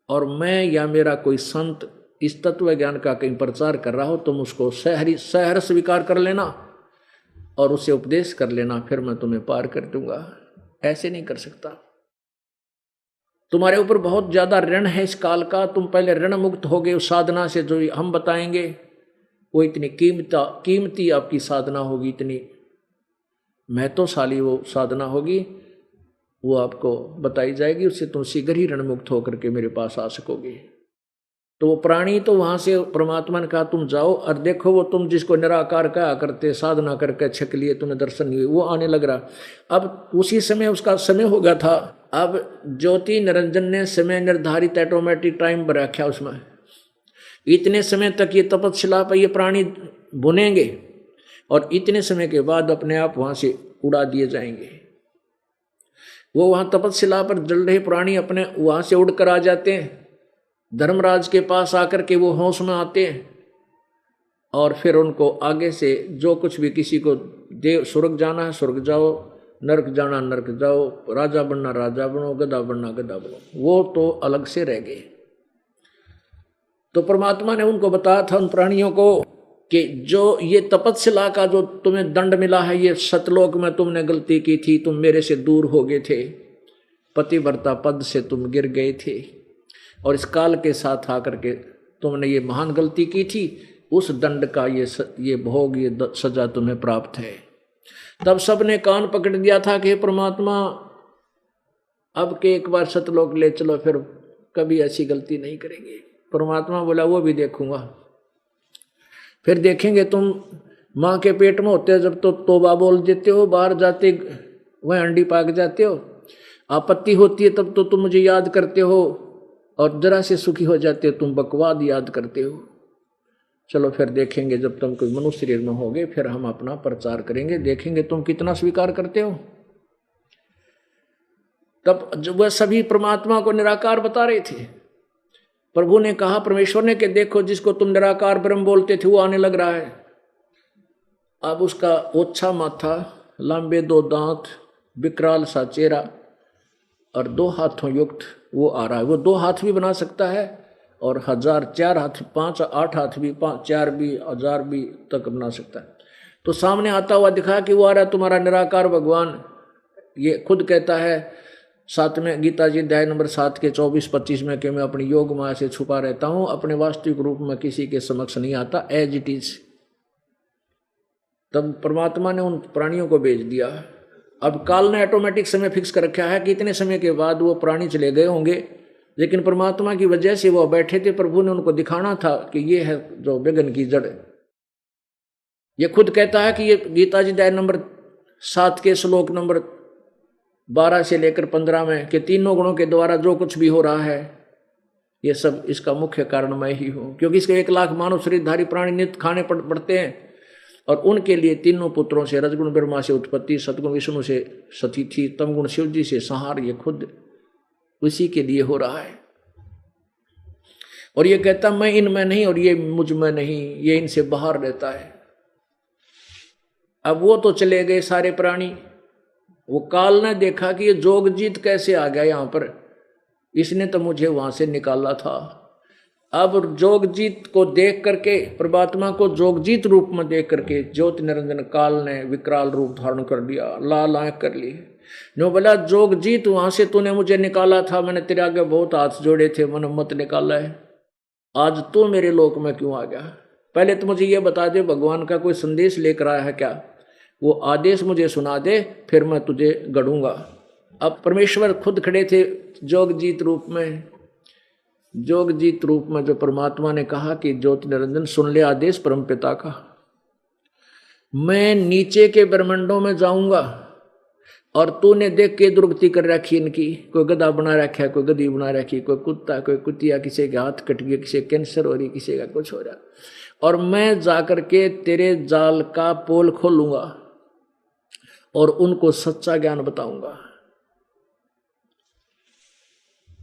S1: और मैं या मेरा कोई संत इस तत्व ज्ञान का कहीं प्रचार कर रहा हो, तुम उसको सहर्ष स्वीकार कर लेना और उसे उपदेश कर लेना, फिर मैं तुम्हें पार कर दूंगा। ऐसे नहीं कर सकता, तुम्हारे ऊपर बहुत ज्यादा ऋण है इस काल का। तुम पहले ऋण मुक्त हो गए उस साधना से, जो हम बताएंगे वो इतनी कीमती आपकी साधना होगी, इतनी महत्वशाली वो साधना होगी, वो आपको बताई जाएगी। उससे तुम शीघ्र ही ऋण मुक्त होकर के मेरे पास आ सकोगे। तो वो प्राणी तो वहां से परमात्मा ने कहा तुम जाओ और देखो, वो तुम जिसको निराकार कहा करते, साधना करके छक लिए, तुम्हें दर्शन नहीं हुए, वो आने लग रहा। अब उसी समय उसका समय हो गया था। अब ज्योति निरंजन ने समय निर्धारित ऑटोमेटिक टाइम पर रखा उसमें, इतने समय तक ये तपस्या पर ये प्राणी बुनेंगे और इतने समय के बाद अपने आप वहां से उड़ा दिए जाएंगे। वो वहां तपस्या पर जल रहे प्राणी अपने वहां से उड़कर आ जाते हैं, धर्मराज के पास आकर के वो होश में आते हैं और फिर उनको आगे से जो कुछ भी, किसी को देव स्वर्ग जाना है स्वर्ग जाओ, नरक जाना नरक जाओ, राजा बनना राजा बनो, गधा बनना गधा बनो, वो तो अलग से रह गए। तो परमात्मा ने उनको बताया था उन प्राणियों को कि जो ये तपस्या का जो तुम्हें दंड मिला है, ये सतलोक में तुमने गलती की थी, तुम मेरे से दूर हो गए थे, पतिव्रता पद से तुम गिर गए थे, और इस काल के साथ आकर के तुमने ये महान गलती की थी, उस दंड का ये भोग, ये सजा तुम्हें प्राप्त है। तब सबने कान पकड़ दिया था कि परमात्मा अब के एक बार सतलोक ले चलो, फिर कभी ऐसी गलती नहीं करेंगे। परमात्मा बोला वो भी देखूंगा। फिर देखेंगे तुम माँ के पेट में होते हो जब तो तौबा बोल देते हो, बाहर जाते वह अंडी पाक जाते हो, आपत्ति होती है तब तो तुम मुझे याद करते हो, और जरा से सुखी हो जाते हो तुम बकवाद याद करते हो। चलो फिर देखेंगे जब तुम कोई मनुष्य शरीर में होगे फिर हम अपना प्रचार करेंगे, देखेंगे तुम कितना स्वीकार करते हो। तब जब वह सभी परमात्मा को निराकार बता रहे थे, प्रभु ने कहा, परमेश्वर ने, कि देखो जिसको तुम निराकार ब्रह्म बोलते थे वो आने लग रहा है। अब उसका ओछा माथा, लंबे 2 दांत, विकराल सा चेहरा और 2 हाथों युक्त वो आ रहा है। वो 2 हाथ भी बना सकता है और 1000, 4 हाथ, 5, 8 हाथ भी, 4 भी, 1000 भी तक बना सकता है। तो सामने आता हुआ दिखा कि वो आ रहा है तुम्हारा निराकार भगवान। ये खुद कहता है 7वें गीता जी अध्याय नंबर 7 के 24-25 में कि मैं अपनी योग माया से छुपा रहता हूँ, अपने वास्तविक रूप में किसी के समक्ष नहीं आता, एज इट इज। तब परमात्मा ने उन प्राणियों को भेज दिया। अब काल ने ऑटोमेटिक समय फिक्स कर रखा है कि इतने समय के बाद वो प्राणी चले गए होंगे, लेकिन परमात्मा की वजह से वो बैठे थे। प्रभु ने उनको दिखाना था कि ये है जो विघ्न की जड़। ये खुद कहता है कि ये गीता जी अध्याय नंबर 7 के श्लोक नंबर 12 से लेकर 15 में कि तीनों गुणों के द्वारा जो कुछ भी हो रहा है ये सब इसका मुख्य कारण मैं ही हूँ। क्योंकि इसके 1 लाख मानव शरीरधारी प्राणी नित्य खाने पड़ते हैं, और उनके लिए तीनों पुत्रों से, रजगुण ब्रह्मा से उत्पत्ति, सतगुण विष्णु से सतिथि, तमगुण शिव जी से संहार, ये खुद उसी के लिए हो रहा है। और ये कहता मैं इनमें नहीं और ये मुझ में नहीं, ये इनसे बाहर रहता है। अब वो तो चले गए सारे प्राणी। वो काल ने देखा कि ये जोगजीत कैसे आ गया यहाँ पर, इसने तो मुझे वहां से निकाला था। अब जोगजीत को देख करके, परमात्मा को जोगजीत रूप में देख करके ज्योति निरंजन काल ने विकराल रूप धारण कर लिया, लाल आंख कर ली। जो बोला जोगजीत वहां से तूने मुझे निकाला था, मैंने तेरे आगे बहुत हाथ जोड़े थे, मैंने मत निकाला है, आज तो मेरे लोक में क्यों आ गया? पहले तो मुझे ये बता दे भगवान का कोई संदेश लेकर आया है क्या? वो आदेश मुझे सुना दे, फिर मैं तुझे गढ़ूंगा। अब परमेश्वर खुद खड़े थे जोगजीत रूप में। जोगजीत रूप में जो परमात्मा ने कहा कि ज्योति निरंजन सुन ले आदेश परमपिता का, मैं नीचे के ब्रह्मांडों में जाऊंगा और तूने देख के दुर्गति कर रखी इनकी, कोई गधा बना रखा है, कोई गधी बना रखी, कोई कुत्ता, कोई कुतिया, किसी के हाथ कट गया, किसी कैंसर हो रही, किसी का कुछ हो रहा, और मैं जाकर के तेरे जाल का पोल खोलूंगा और उनको सच्चा ज्ञान बताऊंगा।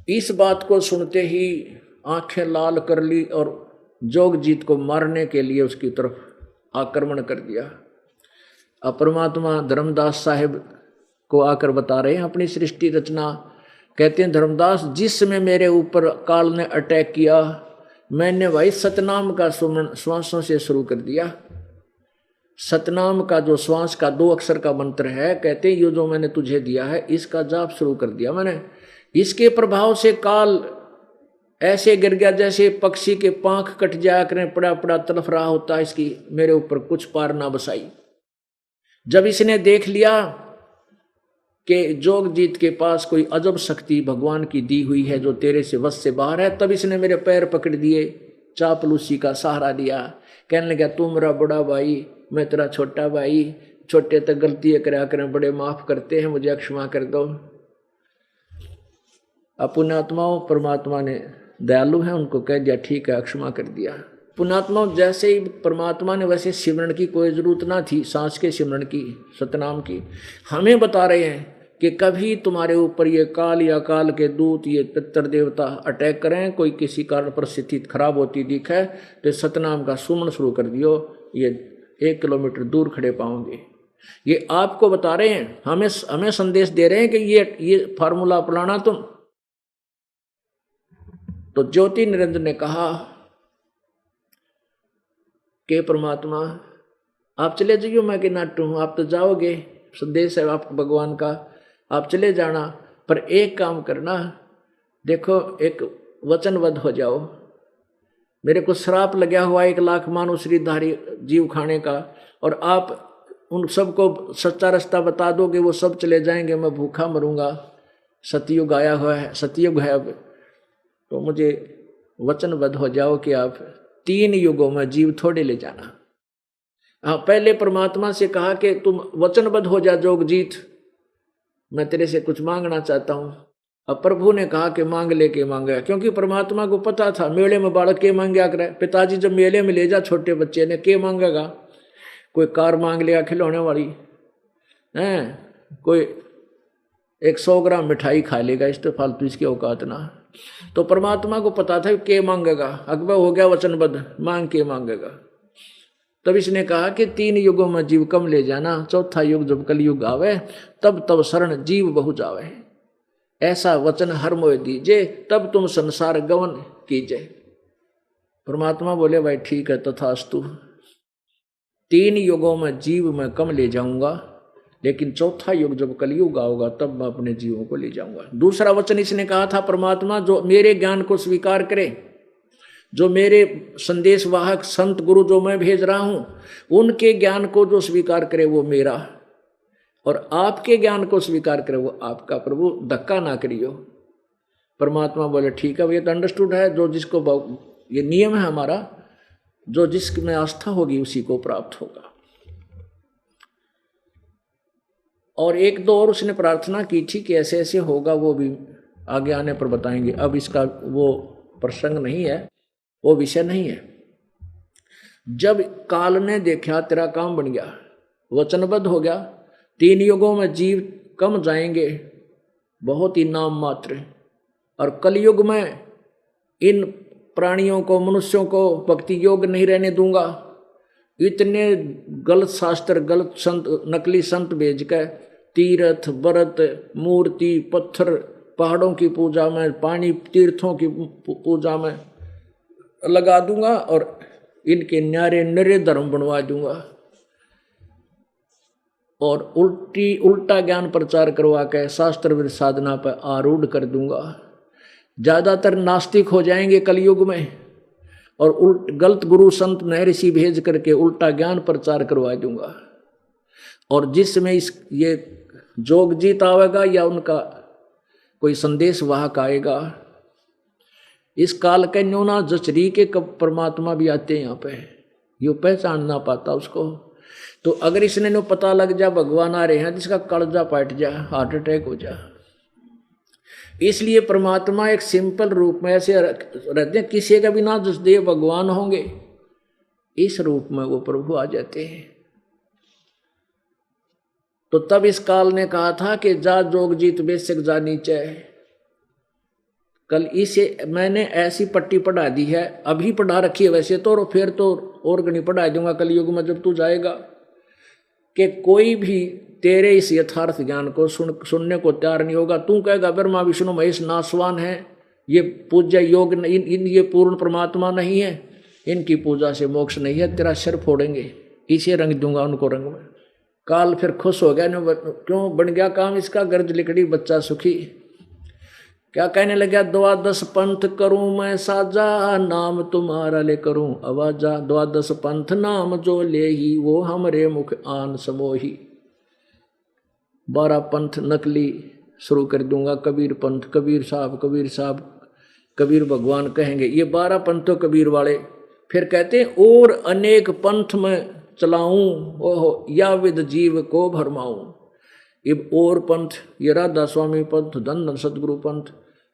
S1: इस बात को सुनते ही आंखें लाल कर ली और जोगजीत को मारने के लिए उसकी तरफ आक्रमण कर दिया। अब परमात्मा धर्मदास साहिब को आकर बता रहे हैं अपनी सृष्टि रचना। कहते हैं धर्मदास, जिस समय मेरे ऊपर काल ने अटैक किया, मैंने भाई सतनाम का सुमन श्वासों से शुरू कर दिया। सतनाम का जो श्वास का 2 अक्षर का मंत्र है, कहते हैं ये जो मैंने तुझे दिया है इसका जाप शुरू कर दिया मैंने। इसके प्रभाव से काल ऐसे गिर गया जैसे पक्षी के पांख कट जाया करें, पड़ा पड़ा तड़फ रहा होता है, इसकी मेरे ऊपर कुछ पार ना बसाई। जब इसने देख लिया कि जोगजीत के पास कोई अजब शक्ति भगवान की दी हुई है जो तेरे से वश से बाहर है, तब इसने मेरे पैर पकड़ दिए, चापलूसी का सहारा दिया। कहने लगा तू मेरा बड़ा भाई, मैं तेरा छोटा भाई, छोटे तक गलती करा करें, बड़े माफ करते हैं, मुझे क्षमा कर दो। पुण्यात्माओं, परमात्मा ने दयालु है, उनको कह दिया ठीक है, क्षमा कर दिया। पुण्यात्माओं, जैसे ही परमात्मा ने वैसे सिमरण की कोई जरूरत ना थी, सांस के सिमरण की, सतनाम की। हमें बता रहे हैं कि कभी तुम्हारे ऊपर ये काल या काल के दूत, ये पितर देवता अटैक करें, कोई किसी कारण पर स्थिति खराब होती दिखे, तो सतनाम का सुमन शुरू कर दियो, ये 1 किलोमीटर दूर खड़े पाओगे। ये आपको बता रहे हैं, हमें संदेश दे रहे हैं कि ये फार्मूला अपनाना तुम। तो ज्योति निरंजन ने कहा कि परमात्मा आप चले जाइयो, मैं कि नाटू हूं, आप तो जाओगे, संदेश है आपको भगवान का, आप चले जाना, पर एक काम करना, देखो एक वचनबद्ध हो जाओ। मेरे को श्राप लगा हुआ 1 लाख मानव शरीरधारी जीव खाने का, और आप उन सबको सच्चा रास्ता बता दोगे, वो सब चले जाएंगे, मैं भूखा मरूंगा। सतयुग आया हुआ है, सतयुग है अब, तो मुझे वचनबद्ध हो जाओ कि आप 3 युगों में जीव थोड़े ले जाना। हाँ, पहले परमात्मा से कहा कि तुम वचनबद्ध हो जा जोगजीत, मैं तेरे से कुछ मांगना चाहता हूं। अब प्रभु ने कहा कि मांग लेके मांगा, क्योंकि परमात्मा को पता था मेले में बालक के मांगा करे। पिताजी जब मेले में ले जा छोटे बच्चे ने, के मांगेगा? कोई कार मांग लिया खिलौने वाली है, कोई 100 ग्राम मिठाई खा लेगा, इस तो फालतू इसकी औकात ना। तो परमात्मा को पता था के मांगेगा, अकबर हो गया वचनबद्ध, मांग के मांगेगा। तब इसने कहा कि 3 युगों में जीव कम ले जाना, चौथा युग जब कलयुग आवे, तब तब शरण जीव बहु जावे, ऐसा वचन हर मोह दीजे, तब तुम संसार गवन कीजे। परमात्मा बोले भाई ठीक है, तथास्तु। 3 युगों में जीव मैं कम ले जाऊंगा, लेकिन चौथा युग जब कलयुग आओगा तब मैं अपने जीवों को ले जाऊंगा। दूसरा वचन इसने कहा था परमात्मा, जो मेरे ज्ञान को स्वीकार करे, जो मेरे संदेश वाहक संत गुरु जो मैं भेज रहा हूं, उनके ज्ञान को जो स्वीकार करे वो मेरा, और आपके ज्ञान को स्वीकार करे वो आपका। प्रभु धक्का ना करियो। परमात्मा बोले ठीक है, ये तो अंडरस्टूड है, जो जिसको, ये नियम है हमारा, जो जिसमें आस्था होगी उसी को प्राप्त होगा। और 1-2 और उसने प्रार्थना की थी कि ऐसे ऐसे होगा, वो भी आगे आने पर बताएंगे। अब इसका वो प्रसंग नहीं है, वो विषय नहीं है। जब काल ने देखा तेरा काम बन गया, वचनबद्ध हो गया, 3 युगों में जीव कम जाएंगे, बहुत ही नाम मात्र, और कलयुग में इन प्राणियों को, मनुष्यों को भक्ति योग नहीं रहने दूंगा। इतने गलत शास्त्र, गलत संत, नकली संत भेज कर तीर्थ, व्रत, मूर्ति, पत्थर, पहाड़ों की पूजा में, पानी तीर्थों की पूजा में लगा दूंगा, और इनके न्यारे नरे धर्म बनवा दूंगा, और उल्टा ज्ञान प्रचार करवा के शास्त्र विरुद्ध साधना पर आरूढ़ कर दूंगा। ज्यादातर नास्तिक हो जाएंगे कलयुग में, और गलत गुरु संत महर्षि भेज करके उल्टा ज्ञान प्रचार करवा दूंगा। और जिसमें ये जोगजीत आवेगा या उनका कोई संदेश वाहक आएगा, इस काल के न्योना जचरी के कब परमात्मा भी आते हैं यहाँ पे, यो पहचान ना पाता उसको। तो अगर इसने नो पता लग जा भगवान आ रहे हैं, जिसका कलजा पाट जा, हार्ट अटैक हो जा। इसलिए परमात्मा एक सिंपल रूप में ऐसे रहते हैं, किसी का भी ना जसदेव भगवान होंगे, इस रूप में वो प्रभु आ जाते हैं। तो तब इस काल ने कहा था कि जा जोगजीत बेशक जा नीचे। कल इसे मैंने ऐसी पट्टी पढ़ा दी है, अभी पढ़ा रखी है वैसे तो, और फिर तो और गणी पढ़ा दूंगा कलयुग में जब तू जाएगा, कि कोई भी तेरे इस यथार्थ ज्ञान को सुनने को तैयार नहीं होगा। तू कहेगा ब्रह्मा विष्णु महेश नासवान है, ये पूज्य योग ये पूर्ण परमात्मा नहीं है, इनकी पूजा से मोक्ष नहीं है, तेरा सिर फोड़ेंगे, इसे रंग दूंगा उनको रंग में। काल फिर खुश हो गया, क्यों बन गया काम इसका, गर्ज लिकड़ी बच्चा सुखी। क्या कहने लगा, 12 पंथ करूं मैं साजा, नाम तुम्हारा ले करूं आवाजा। 12 पंथ नाम जो ले ही, वो हमरे मुख आन समोही। 12 पंथ नकली शुरू कर दूंगा, कबीर पंथ, कबीर साहब, कबीर भगवान कहेंगे, ये 12 पंथ तो कबीर वाले। फिर कहते हैं और अनेक पंथ में चलाऊं, ओहो या विद जीव को भरमाऊं। ये और पंथ, ये राधा स्वामी पंथ, धन सदगुरु पंथ,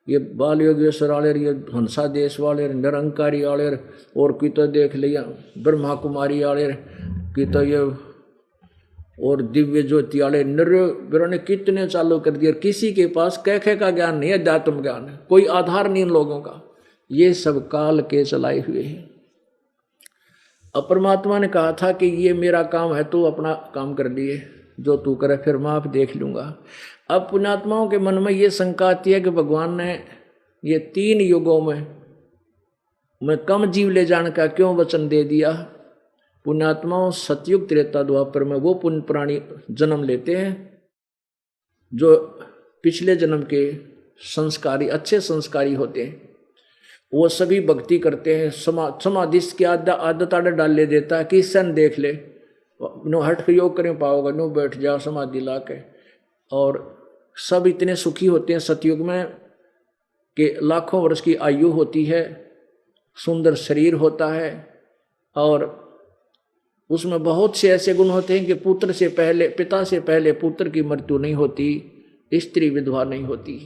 S1: ये बाल योगेश्वर वाले, ये हंसा देश वाले, निरंकारी वाले, और की तो देख लिया ब्रह्मा कुमारी वाले की तो ये, और दिव्य ज्योति वाले नर ने कितने चालू कर दिया। किसी के पास कैखे का ज्ञान नहीं है, अध्यात्म ज्ञान है, कोई आधार नहीं इन लोगों का। ये सब काल के चलाए हुए हैं। अब परमात्मा ने कहा था कि ये मेरा काम है, तू अपना काम कर लिए, जो तू करे फिर मैं आप देख लूंगा। अब पुण्यात्माओं के मन में ये शंका आती है कि भगवान ने ये 3 युगों में कम जीव ले जाने का क्यों वचन दे दिया। पुण्यात्माओं, सतयुग त्रेता द्वापर में वो पुण्य प्राणी जन्म लेते हैं जो पिछले जन्म के संस्कारी, अच्छे संस्कारी होते हैं। वो सभी भक्ति करते हैं। समाधि की आदत आदत डाल ले देता है कि सन देख ले, नो हट योग करें पाओगे, नो बैठ जाओ समाधि ला के। और सब इतने सुखी होते हैं सतयुग में कि लाखों वर्ष की आयु होती है, सुंदर शरीर होता है, और उसमें बहुत से ऐसे गुण होते हैं कि पिता से पहले पुत्र की मृत्यु नहीं होती, स्त्री विधवा नहीं होती,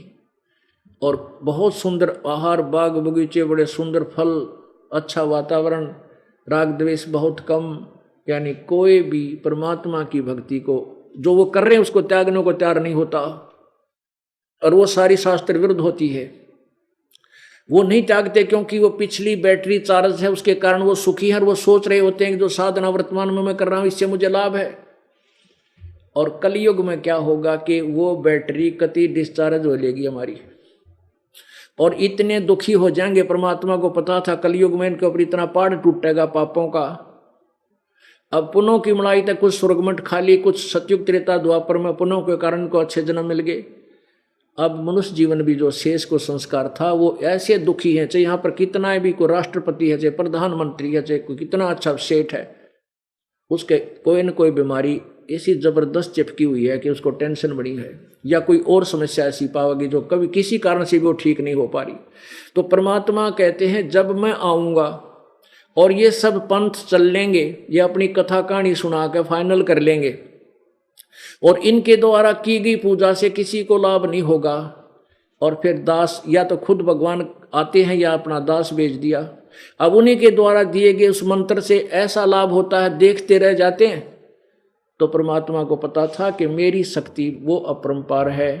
S1: और बहुत सुंदर आहार, बाग बगीचे, बड़े सुंदर फल, अच्छा वातावरण, राग द्वेष बहुत कम। यानी कोई भी परमात्मा की भक्ति को जो वो कर रहे हैं उसको त्यागने को तैयार नहीं होता, और वो सारी शास्त्र विरुद्ध होती है। वो नहीं त्यागते क्योंकि वो पिछली बैटरी चार्ज है, उसके कारण वो सुखी है, और वो सोच रहे होते हैं कि जो साधना वर्तमान में मैं कर रहा हूं इससे मुझे लाभ है। और कलयुग में क्या होगा कि वो बैटरी कति डिस्चार्ज हो लेगी हमारी, और इतने दुखी हो जाएंगे। परमात्मा को पता था कलयुग में इनके ऊपर इतना पहाड़ टूटेगा पापों का। अब पुनों की मलाई तक कुछ स्वर्गमठ खाली, कुछ सतयुग त्रेता द्वापर में पुनों के कारण को अच्छे जन्म मिल गए। अब मनुष्य जीवन भी जो शेष को संस्कार था वो ऐसे दुखी है, चाहे यहाँ पर कितना भी कोई राष्ट्रपति है, चाहे प्रधानमंत्री है, चाहे कोई कितना अच्छा सेठ है, उसके कोई न कोई बीमारी ऐसी जबरदस्त चिपकी हुई है कि उसको टेंशन बड़ी है, या कोई और समस्या ऐसी पाओगी जो कभी किसी कारण से भी वो ठीक नहीं हो पा रही। तो परमात्मा कहते हैं जब मैं आऊँगा और ये सब पंथ चल लेंगे, ये अपनी कथा कहानी सुना के फाइनल कर लेंगे, और इनके द्वारा की गई पूजा से किसी को लाभ नहीं होगा, और फिर दास या तो खुद भगवान आते हैं या अपना दास भेज दिया। अब उन्हीं के द्वारा दिए गए उस मंत्र से ऐसा लाभ होता है, देखते रह जाते हैं। तो परमात्मा को पता था कि मेरी शक्ति वो अपरंपार है,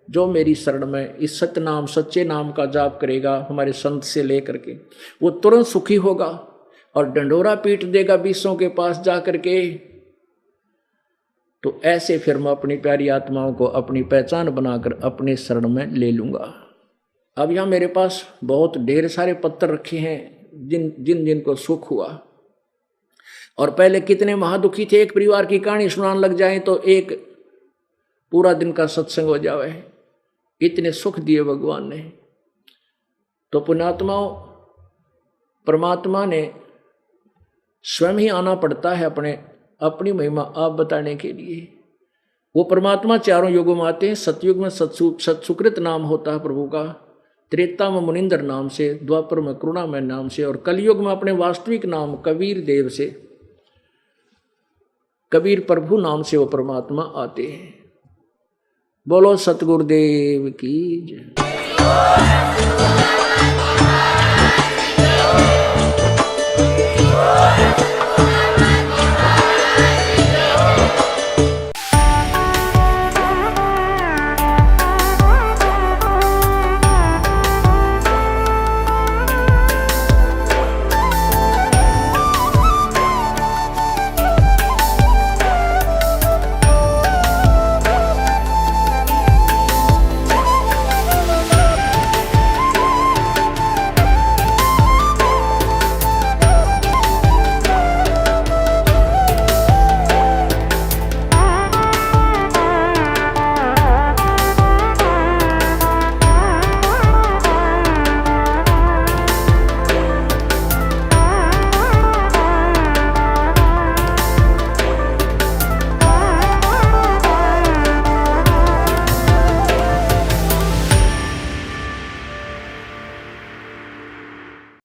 S1: जो मेरी शरण में इस सत्य नाम, सच्चे नाम का जाप करेगा हमारे संत से लेकर के, वो तुरंत सुखी होगा और डंडोरा पीट देगा विषयों के पास जा करके। तो ऐसे फिर मैं अपनी प्यारी आत्माओं को अपनी पहचान बनाकर अपने शरण में ले लूंगा। अब यहाँ मेरे पास बहुत ढेर सारे पत्थर रखे हैं जिन को सुख हुआ, और पहले कितने महादुखी थे। एक परिवार की कहानी सुनाने लग जाए तो एक पूरा दिन का सत्संग हो जावे, इतने सुख दिए भगवान ने। तो पुण्यात्माओं, परमात्मा ने स्वयं ही आना पड़ता है अपनी महिमा आप बताने के लिए। वो परमात्मा चारों युगों में आते हैं। सतयुग में सत्सुकृत नाम होता है प्रभु का, त्रेता में मुनिंदर नाम से, द्वापर में करुणामय नाम से, और कलयुग में अपने वास्तविक नाम कबीर देव से, कबीर प्रभु नाम से वो परमात्मा आते हैं। बोलो सतगुरुदेव की जय।